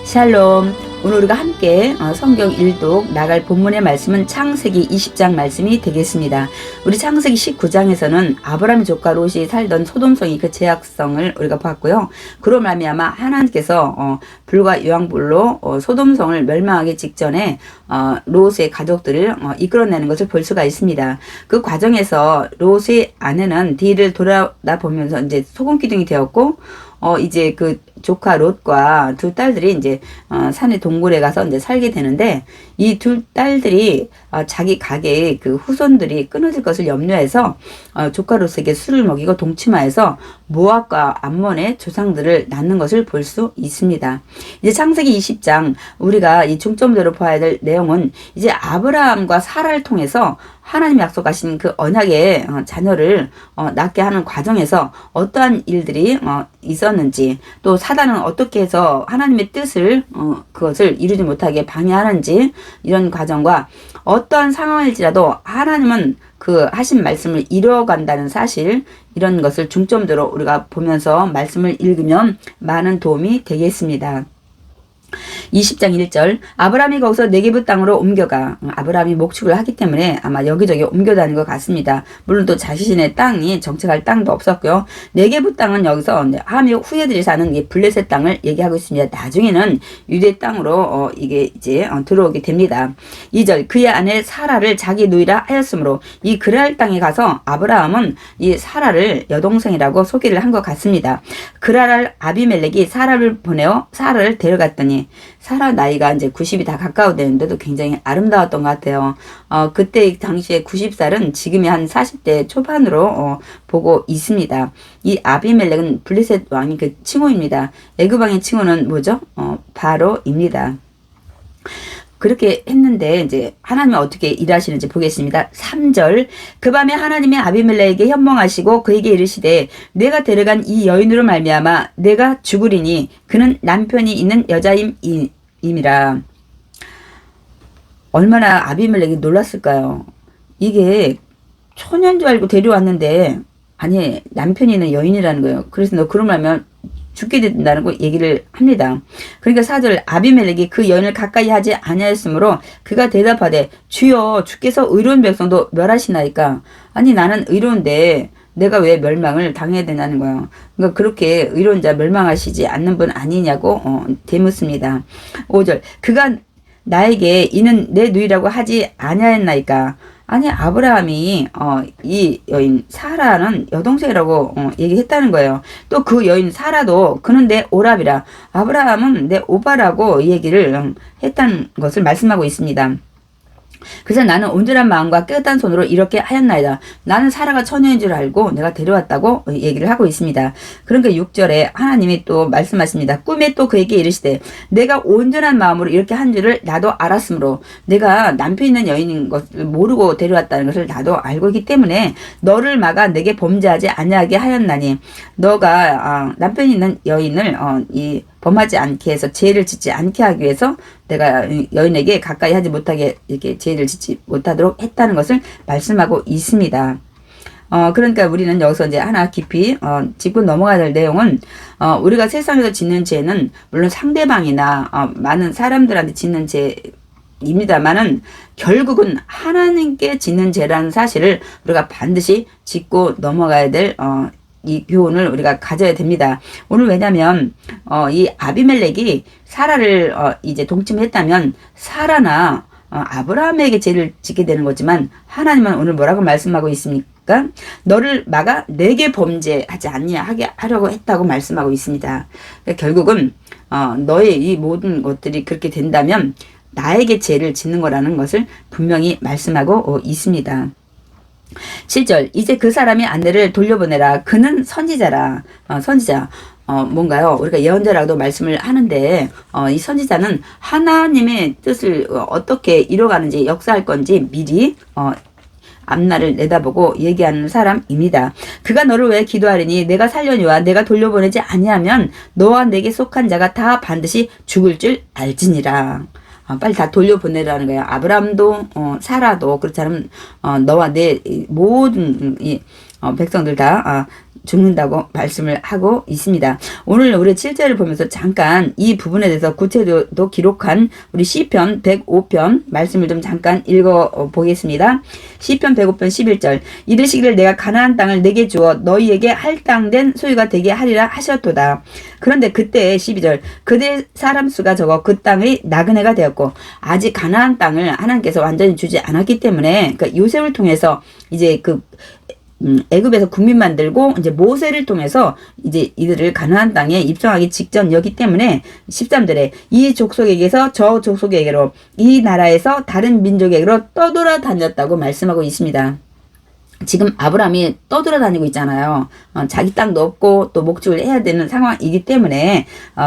샬롬. 오늘 우리가 함께 성경 일독 나갈 본문의 말씀은 창세기 20장 말씀이 되겠습니다. 우리 창세기 19장에서는 아브라함의 조카 롯이 살던 소돔성이 그 죄악성을 우리가 봤고요. 그로 말미암아 하나님께서 불과 유황불로 소돔성을 멸망하기 직전에 롯의 가족들을 이끌어내는 것을 볼 수가 있습니다. 그 과정에서 롯의 아내는 뒤를 돌아보면서 이제 소금 기둥이 되었고, 이제 그 조카 롯과 두 딸들이 이제 산의 동굴에 가서 이제 살게 되는데, 이 두 딸들이 자기 가게의 그 후손들이 끊어질 것을 염려해서 조카 롯에게 술을 먹이고 동침하여서 모압과 암몬의 조상들을 낳는 것을 볼 수 있습니다. 이제 창세기 20장 우리가 이 중점적으로 봐야 될 내용은 이제 아브라함과 사라를 통해서 하나님이 약속하신 그 언약의 자녀를 낳게 하는 과정에서 어떠한 일들이 있었는지, 또 사단은 어떻게 해서 하나님의 뜻을 그것을 이루지 못하게 방해하는지, 이런 과정과 어떠한 상황일지라도 하나님은 그 하신 말씀을 이루어간다는 사실, 이런 것을 중점적으로 우리가 보면서 말씀을 읽으면 많은 도움이 되겠습니다. 20장 1절, 아브라함이 거기서 네게브 땅으로 옮겨가. 아브라함이 목축을 하기 때문에 아마 여기저기 옮겨다닌 것 같습니다. 물론 또 자신의 땅이 정착할 땅도 없었고요. 네게브 땅은 여기서 함이 후예들이 사는 블레셋 땅을 얘기하고 있습니다. 나중에는 유대 땅으로 이게 이제 들어오게 됩니다. 2절, 그의 아내 사라를 자기 누이라 하였으므로 이 그랄 땅에 가서 아브라함은 이 사라를 여동생이라고 소개를 한 것 같습니다. 그랄 아비멜렉이 사라를 보내어 사라를 데려갔더니, 사라 나이가 이제 90이 다 가까워 되는데도 굉장히 아름다웠던 것 같아요. 그때 당시에 90살은 지금의 한 40대 초반으로 보고 있습니다. 이 아비멜렉은 블레셋 왕이 그 칭호입니다. 애굽 왕의 칭호는 뭐죠? 바로입니다. 그렇게 했는데 이제 하나님은 어떻게 일하시는지 보겠습니다. 3절, 그 밤에 하나님이 아비멜렉에게 현몽하시고 그에게 이르시되, 내가 데려간 이 여인으로 말미암아 내가 죽으리니 그는 남편이 있는 여자임이라. 얼마나 아비멜렉이 놀랐을까요? 이게 초년 줄 알고 데려왔는데 아니 남편이 있는 여인이라는 거예요. 그래서 너 그러면 죽게 된다는 거 얘기를 합니다. 그러니까 4절, 아비멜렉이 그 여인을 가까이 하지 아니하였으므로 그가 대답하되, 주여 주께서 의로운 백성도 멸하시나이까. 아니 나는 의로운데 내가 왜 멸망을 당해야 되냐는 거예요. 그러니까 그렇게 의로운 자 멸망하시지 않는 분 아니냐고 되묻습니다. 5절, 그가 나에게 이는 내 누이라고 하지 아니하였나이까. 아니 아브라함이 이 여인 사라는 여동생이라고 얘기했다는 거예요. 또 그 여인 사라도 그는 내 오랍이라, 아브라함은 내 오바라고 얘기를 했다는 것을 말씀하고 있습니다. 그래서 나는 온전한 마음과 깨끗한 손으로 이렇게 하였나이다. 나는 사라가 처녀인 줄 알고 내가 데려왔다고 얘기를 하고 있습니다. 그러니까 6절에 하나님이 또 말씀하십니다. 꿈에 또 그에게 이르시되, 내가 온전한 마음으로 이렇게 한 줄을 나도 알았으므로, 내가 남편 있는 여인인 것을 모르고 데려왔다는 것을 나도 알고 있기 때문에 너를 막아 내게 범죄하지 아니하게 하였나니, 너가 남편 있는 여인을 범하지 않게 해서 죄를 짓지 않게 하기 위해서 내가 여인에게 가까이 하지 못하게 이렇게 죄를 짓지 못하도록 했다는 것을 말씀하고 있습니다. 그러니까 우리는 여기서 이제 하나 깊이 짚고 넘어가야 될 내용은, 우리가 세상에서 짓는 죄는 물론 상대방이나 많은 사람들한테 짓는 죄 입니다만은 결국은 하나님께 짓는 죄라는 사실을 우리가 반드시 짚고 넘어가야 될 이 교훈을 우리가 가져야 됩니다. 오늘 왜냐면 이 아비멜렉이 사라를 이제 동침했다면 사라나 아브라함에게 죄를 짓게 되는 거지만, 하나님은 오늘 뭐라고 말씀하고 있습니까? 너를 막아 내게 범죄하지 아니하게 하려고 했다고 말씀하고 있습니다. 그러니까 결국은 너의 이 모든 것들이 그렇게 된다면 나에게 죄를 짓는 거라는 것을 분명히 말씀하고 있습니다. 7절, 이제 그 사람이 아내를 돌려보내라. 그는 선지자라. 선지자 뭔가요? 우리가 예언자라고도 말씀을 하는데, 이 선지자는 하나님의 뜻을 어떻게 이뤄가는지, 역사할 건지 미리 앞날을 내다보고 얘기하는 사람입니다. 그가 너를 왜 기도하리니 내가 살려니와 내가 돌려보내지 아니하면 너와 내게 속한 자가 다 반드시 죽을 줄 알지니라. 빨리 다 돌려보내라는 거예요. 아브라함도 사라도 그렇지 않으면 너와 내 모든 백성들 다 죽는다고 말씀을 하고 있습니다. 오늘 우리 7절을 보면서 잠깐 이 부분에 대해서 구체도 기록한 우리 시편 105편 말씀을 좀 잠깐 읽어 보겠습니다. 시편 105편 11절 이르시기를 내가 가나안 땅을 내게 주어 너희에게 할당된 소유가 되게 하리라 하셨도다. 그런데 그때 12절 그대 사람 수가 적어 그 땅이 나그네가 되었고 아직 가나안 땅을 하나님께서 완전히 주지 않았기 때문에 그러니까 요셉을 통해서 이제 애굽에서 국민 만들고 이제 모세를 통해서 이제 이들을 가나안 땅에 입성하기 직전이었기 때문에 13절에 이 족속에게서 저 족속에게로 이 나라에서 다른 민족에게로 떠돌아다녔다고 말씀하고 있습니다. 지금 아브라함이 떠돌아다니고 있잖아요. 자기 땅도 없고 또 목축을 해야 되는 상황이기 때문에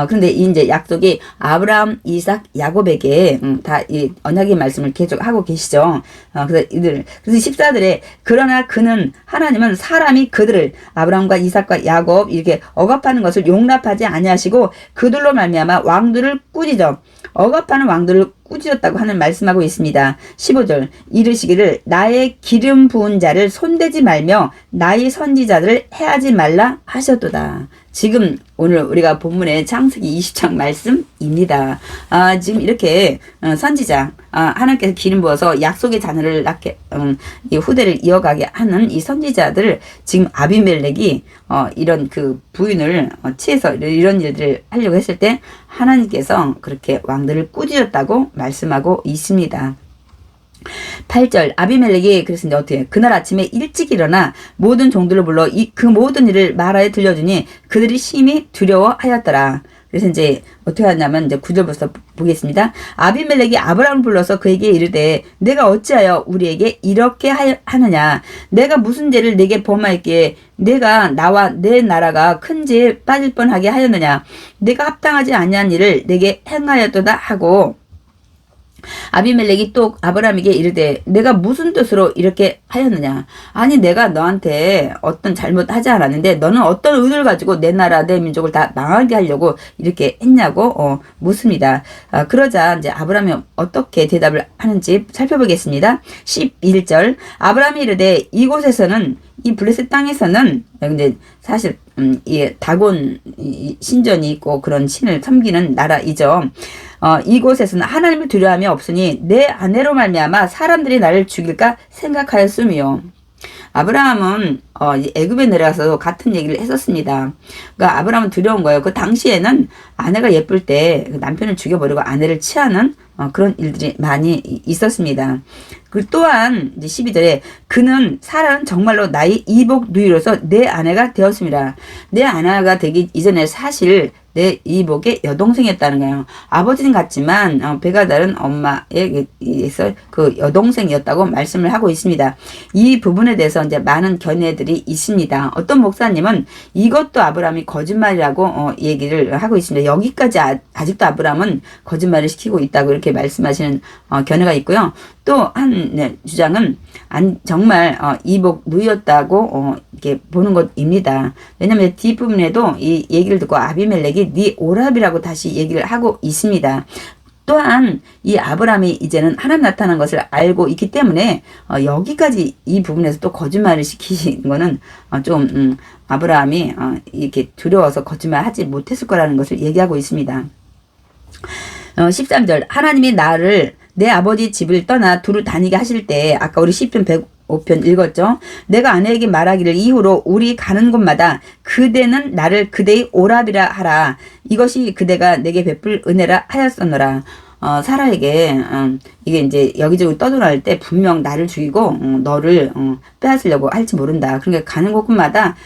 그런데 이제 약속이 아브라함, 이삭, 야곱에게 다 이 언약의 말씀을 계속 하고 계시죠. 그래서 14절에 그러나 그는 하나님은 사람이 그들을 아브라함과 이삭과 야곱 이렇게 억압하는 것을 용납하지 아니하시고 그들로 말미암아 왕들을 꾸짖어 억압하는 왕들을 꾸짖었다고 하는 말씀하고 있습니다. 15절 이르시기를 나의 기름 부은 자를 손대지 말며 나의 선지자들을 해하지 말라 하셨도다. 지금 오늘 우리가 본문의 창세기 20장 말씀입니다. 지금 이렇게 선지자 하나님께서 기름 부어서 약속의 자녀를 낳게 이 후대를 이어가게 하는 이 선지자들을 지금 아비멜렉이 이런 그 부인을 취해서 이런 일들을 하려고 했을 때 하나님께서 그렇게 왕들을 꾸짖었다고 말씀하고 있습니다. 8절 아비멜렉이 그래서 이제 어떻게 그날 아침에 일찍 일어나 모든 종들을 불러 그 모든 일을 말하여 들려주니 그들이 심히 두려워하였더라. 그래서 이제 어떻게 하냐면 이제 9절부터 보겠습니다. 아비멜렉이 아브라함을 불러서 그에게 이르되 내가 어찌하여 우리에게 이렇게 하느냐 내가 무슨 죄를 내게 범하였기에 내가 나와 내 나라가 큰 죄에 빠질 뻔하게 하였느냐 내가 합당하지 아니한 일을 내게 행하였도다 하고 아비멜렉이 또 아브라함에게 이르되 내가 무슨 뜻으로 이렇게 하였느냐 아니 내가 너한테 어떤 잘못하지 않았는데 너는 어떤 의도를 가지고 내 나라 내 민족을 다 망하게 하려고 이렇게 했냐고 묻습니다. 그러자 이제 아브라함이 어떻게 대답을 하는지 살펴보겠습니다. 11절 아브라함이 이르되 이곳에서는 이 블레셋 땅에서는 이제 사실 이 다곤 신전이 있고 그런 신을 섬기는 나라이죠. 이곳에서는 하나님을 두려움이 없으니 내 아내로 말미암아 사람들이 나를 죽일까 생각하였으며 아브라함은 애굽에 내려가서 같은 얘기를 했었습니다. 그러니까 아브라함은 두려운 거예요. 그 당시에는 아내가 예쁠 때 남편을 죽여버리고 아내를 취하는 그런 일들이 많이 있었습니다. 그리고 또한 이제 12절에 그는 사라는 정말로 나의 이복 누이로서 내 아내가 되었습니다. 내 아내가 되기 이전에 사실 내 이복의 여동생이었다는 거예요. 아버지는 같지만 배가 다른 엄마에게서 그 여동생이었다고 말씀을 하고 있습니다. 이 부분에 대해서 이제 많은 견해들이 있습니다. 어떤 목사님은 이것도 아브라함이 거짓말이라고 얘기를 하고 있습니다. 여기까지 아직도 아브라함은 거짓말을 시키고 있다고 이렇게 말씀하시는 견해가 있고요. 또 한 주장은 정말 이복 누이였다고 이렇게 보는 것입니다. 왜냐하면 뒷부분에도 이 얘기를 듣고 아비멜렉이 네 오랍이라고 다시 얘기를 하고 있습니다. 또한 이 아브라함이 이제는 하나님 나타난 것을 알고 있기 때문에 여기까지 이 부분에서 또 거짓말을 시키는 거는 좀 아브라함이 이렇게 두려워서 거짓말하지 못했을 거라는 것을 얘기하고 있습니다. 13절 하나님이 나를 내 아버지 집을 떠나 두루 다니게 하실 때 아까 우리 시편 105편 읽었죠. 내가 아내에게 말하기를 이후로 우리 가는 곳마다 그대는 나를 그대의 오랍이라 하라. 이것이 그대가 내게 베풀 은혜라 하였었노라. 사라에게 이게 이제 여기저기 떠돌아갈 때 분명 나를 죽이고 너를 빼앗으려고 할지 모른다. 그러니까 가는 곳마다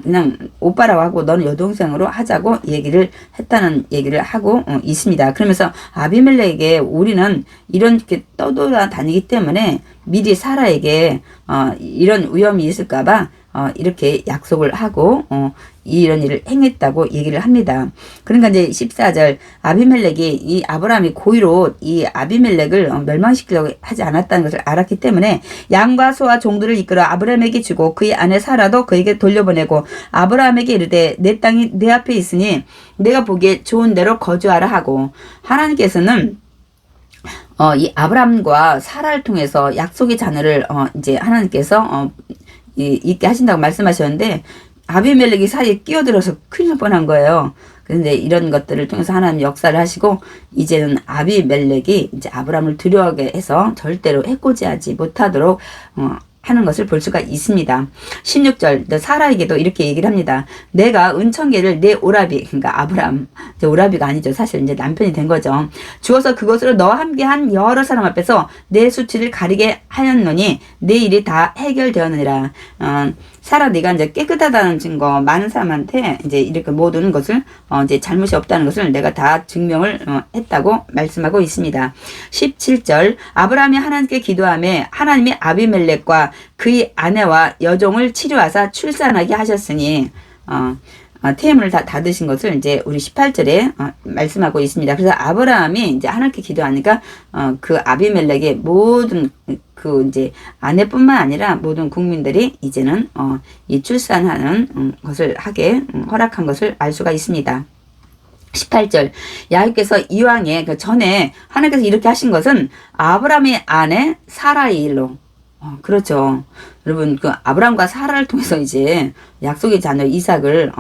그냥 오빠라고 하고 너는 여동생으로 하자고 얘기를 했다는 얘기를 하고 있습니다. 그러면서 아비멜렉에게 우리는 이렇게 떠돌아다니기 때문에 미리 사라에게 이런 위험이 있을까봐 이렇게 약속을 하고 이런 일을 행했다고 얘기를 합니다. 그러니까 이제 14절 아비멜렉이 이 아브라함이 고의로 이 아비멜렉을 멸망시키려고 하지 않았다는 것을 알았기 때문에 양과 소와 종들을 이끌어 아브라함에게 주고 그의 아내 사라도 그에게 돌려보내고 아브라함에게 이르되 내 땅이 내 앞에 있으니 내가 보기에 좋은 대로 거주하라 하고 하나님께서는 이 아브라함과 사라를 통해서 약속의 자녀를 이제 하나님께서 있게 하신다고 말씀하셨는데 아비멜렉이 사이에 끼어들어서 큰일 날 뻔한 거예요. 그런데 이런 것들을 통해서 하나님 역사를 하시고 이제는 아비멜렉이 이제 아브라함을 두려워하게 해서 절대로 해코지하지 못하도록 하는 것을 볼 수가 있습니다. 16절 사라에게도 이렇게 얘기를 합니다. 내가 은천계를 내 오라비, 그러니까 아브라함, 이제 오라비가 아니죠. 사실 이제 남편이 된 거죠. 주어서 그것으로 너와 함께한 여러 사람 앞에서 내 수치를 가리게 하였노니 내 일이 다 해결되었느니라. 사라 네가 이제 깨끗하다는 증거, 많은 사람한테 이제 이렇게 모든 것을 이제 잘못이 없다는 것을 내가 다 증명을 했다고 말씀하고 있습니다. 17절 아브라함이 하나님께 기도하며 하나님이 아비멜렉과 그의 아내와 여종을 치료하사 출산하게 하셨으니 태문을 다 닫으신 것을 이제 우리 18절에 말씀하고 있습니다. 그래서 아브라함이 이제 하나님께 기도하니까 그 아비멜렉의 모든 그 이제 아내뿐만 아니라 모든 국민들이 이제는 이 출산하는 것을 하게 허락한 것을 알 수가 있습니다. 18절 야훼께서 이왕에 그 전에 하나님께서 이렇게 하신 것은 아브라함의 아내 사라의 일로 그렇죠. 여러분 그 아브라함과 사라를 통해서 이제 약속의 자녀 이삭을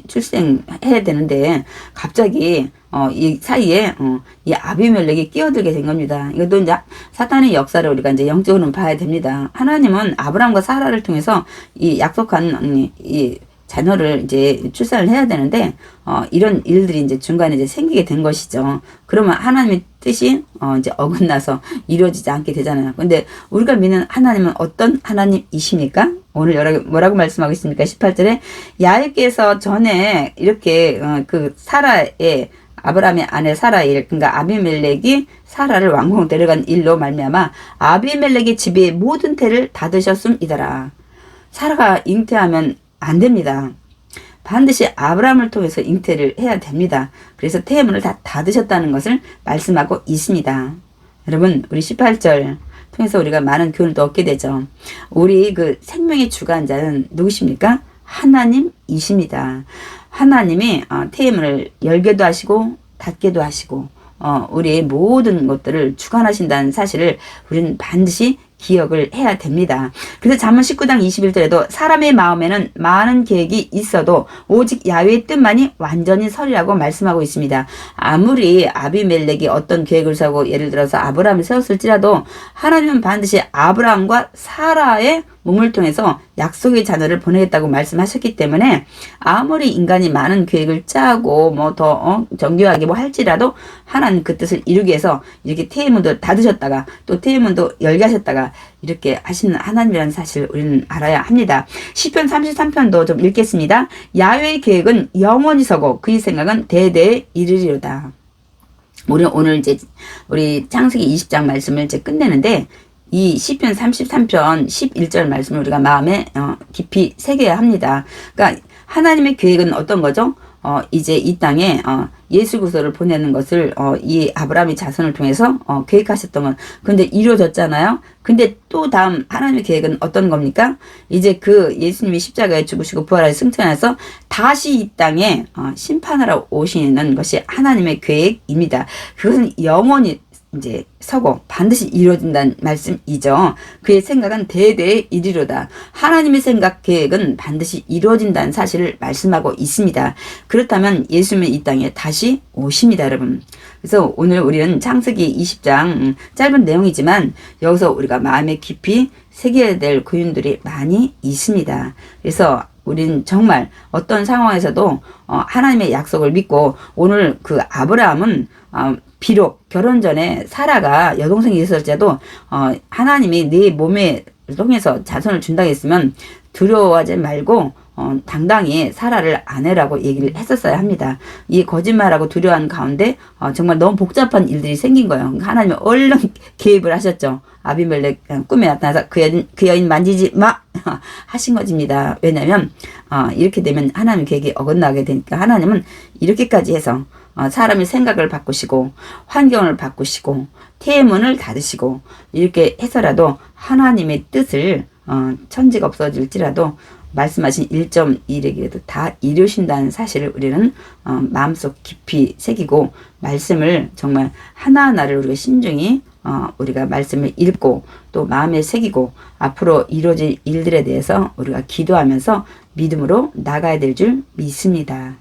출생해야 되는데 갑자기 이 사이에 이 아비멜렉이 끼어들게 된 겁니다. 이것도 이제 사탄의 역사를 우리가 이제 영적으로는 봐야 됩니다. 하나님은 아브라함과 사라를 통해서 이 약속한 이 자녀를 이제 출산을 해야 되는데 이런 일들이 이제 중간에 이제 생기게 된 것이죠. 그러면 하나님의 뜻이 이제 어긋나서 이루어지지 않게 되잖아요. 근데 우리가 믿는 하나님은 어떤 하나님이십니까? 오늘 뭐라고 말씀하고 있습니까? 18절에 야훼께서 전에 이렇게 그 사라의 아브라함의 아내 사라의 그러니까 아비멜렉이 사라를 왕궁 데려간 일로 말미암아 아비멜렉의 집의 모든 태를 닫으셨음이더라. 사라가 잉태하면 안 됩니다. 반드시 아브라함을 통해서 잉태를 해야 됩니다. 그래서 태문을 다 닫으셨다는 것을 말씀하고 있습니다. 여러분 우리 18절 통해서 우리가 많은 교훈을 또 얻게 되죠. 우리 그 생명의 주관자는 누구십니까? 하나님이십니다. 하나님이 태문을 열게도 하시고 닫게도 하시고 우리의 모든 것들을 주관하신다는 사실을 우리는 반드시 기억을 해야 됩니다. 그래서 잠언 19장 21절에도 사람의 마음에는 많은 계획이 있어도 오직 야훼의 뜻만이 완전히 서리라고 말씀하고 있습니다. 아무리 아비멜렉이 어떤 계획을 세우고 예를 들어서 아브라함을 세웠을지라도 하나님은 반드시 아브라함과 사라의 몸을 통해서 약속의 자녀를 보내겠다고 말씀하셨기 때문에 아무리 인간이 많은 계획을 짜고 뭐 더 정교하게 뭐 할지라도 하나님 그 뜻을 이루기 위해서 이렇게 태문도 닫으셨다가 또 태문도 열게 하셨다가 이렇게 하시는 하나님이라는 사실을 우리는 알아야 합니다. 시편 33편도 좀 읽겠습니다. 야훼의 계획은 영원히 서고 그의 생각은 대대에 이르리로다. 우리 오늘 이제 우리 창세기 20장 말씀을 이제 끝내는데 이 시편 33편 11절 말씀을 우리가 마음에 깊이 새겨야 합니다. 그러니까 하나님의 계획은 어떤 거죠? 이제 이 땅에 예수 그리스도를 보내는 것을 이 아브라함의 자손을 통해서 계획하셨던 건 근데 이루어졌잖아요. 근데 또 다음 하나님의 계획은 어떤 겁니까? 이제 그 예수님이 십자가에 죽으시고 부활하여 승천해서 다시 이 땅에 심판하러 오시는 것이 하나님의 계획입니다. 그것은 영원히 이제 서고 반드시 이루어진다는 말씀이죠. 그의 생각은 대대에 이르리로다. 하나님의 생각 계획은 반드시 이루어진다는 사실을 말씀하고 있습니다. 그렇다면 예수님은 이 땅에 다시 오십니다, 여러분. 그래서 오늘 우리는 창세기 20장 짧은 내용이지만 여기서 우리가 마음에 깊이 새겨야 될 교훈들이 많이 있습니다. 그래서 우리는 정말 어떤 상황에서도 하나님의 약속을 믿고 오늘 그 아브라함은 비록 결혼 전에 사라가 여동생이 있었을지라도 하나님이 네 몸에 통해서 자손을 준다고 했으면 두려워하지 말고 당당히 사라를 아내라고 얘기를 했었어야 합니다. 이 거짓말하고 두려워하는 가운데 정말 너무 복잡한 일들이 생긴 거예요. 하나님이 얼른 개입을 하셨죠. 아비멜렉 꿈에 나타나서 그 여인 만지지 마 하신 것입니다. 왜냐하면 이렇게 되면 하나님 계획이 어긋나게 되니까 하나님은 이렇게까지 해서 사람의 생각을 바꾸시고 환경을 바꾸시고 태문을 닫으시고 이렇게 해서라도 하나님의 뜻을 천지가 없어질지라도 말씀하신 1.1에게도 다 이루신다는 사실을 우리는 마음속 깊이 새기고 말씀을 정말 하나하나를 우리가 신중히 우리가 말씀을 읽고 또 마음에 새기고 앞으로 이루어질 일들에 대해서 우리가 기도하면서 믿음으로 나가야 될 줄 믿습니다.